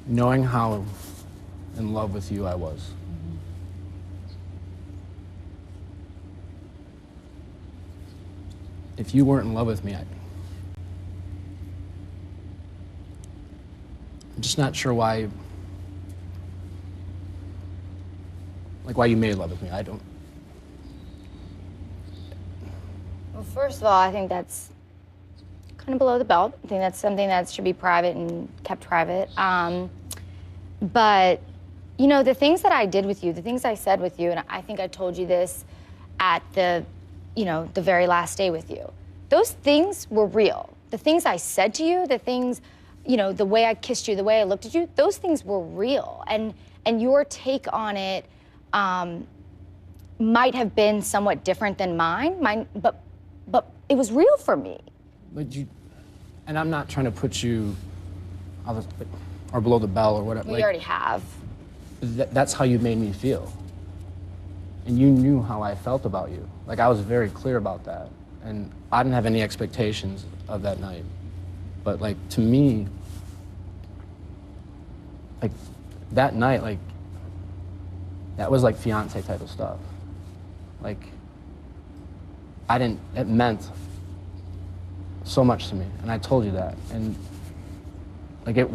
knowing how in love with you I was. If you weren't in love with me, I'm just not sure why, like why you made love with me. I don't. Well, first of all, I think that's kind of below the belt. I think that's something that should be private and kept private. But, you know, the things that I did with you, the things I said with you, and I think I told you this at the, you know, the very last day with you, those things were real. The things I said to you, the things, you know, the way I kissed you, the way I looked at you, those things were real. And your take on it might have been somewhat different than mine, but it was real for me. But you, and I'm not trying to put you or below the bell or whatever. We already have. That's how you made me feel. And you knew how I felt about you. Like, I was very clear about that. And I didn't have any expectations of that night. But, like, to me, like, that night, like, that was like fiance type of stuff. Like, it meant so much to me. And I told you that. And, like, it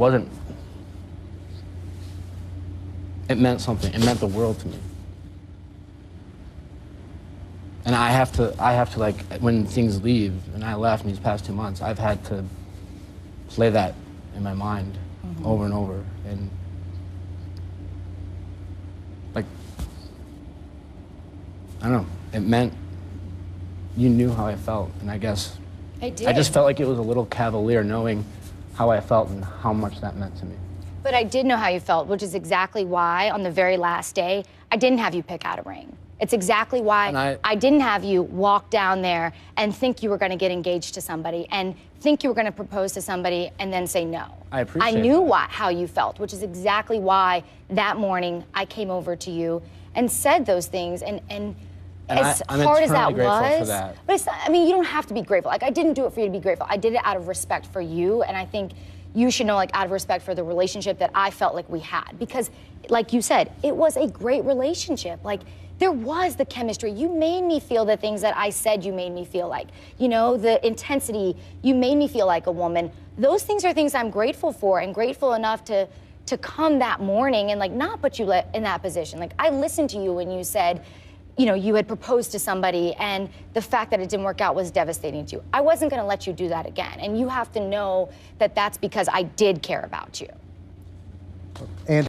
meant something. It meant the world to me. And I have to like, when things leave, and I left in these past 2 months, I've had to play that in my mind over and over. And like, I don't know, it meant you knew how I felt, and I guess I did. I just felt like it was a little cavalier knowing how I felt and how much that meant to me. But I did know how you felt, which is exactly why on the very last day, I didn't have you pick out a ring. It's exactly why I didn't have you walk down there and think you were going to get engaged to somebody and think you were going to propose to somebody and then say no. I appreciate I knew that. how you felt, which is exactly why that morning I came over to you and said those things. And as hard as that was, for that. but it's not, I mean, you don't have to be grateful. Like, I didn't do it for you to be grateful. I did it out of respect for you, and I think you should know, like, out of respect for the relationship that I felt like we had. Because, like you said, it was a great relationship. Like, there was the chemistry. You made me feel the things that I said you made me feel like. You know, the intensity, you made me feel like a woman. Those things are things I'm grateful for, and grateful enough to come that morning and, like, not put you in that position. Like, I listened to you when you said, you know, you had proposed to somebody and the fact that it didn't work out was devastating to you. I wasn't gonna let you do that again. And you have to know that that's because I did care about you. And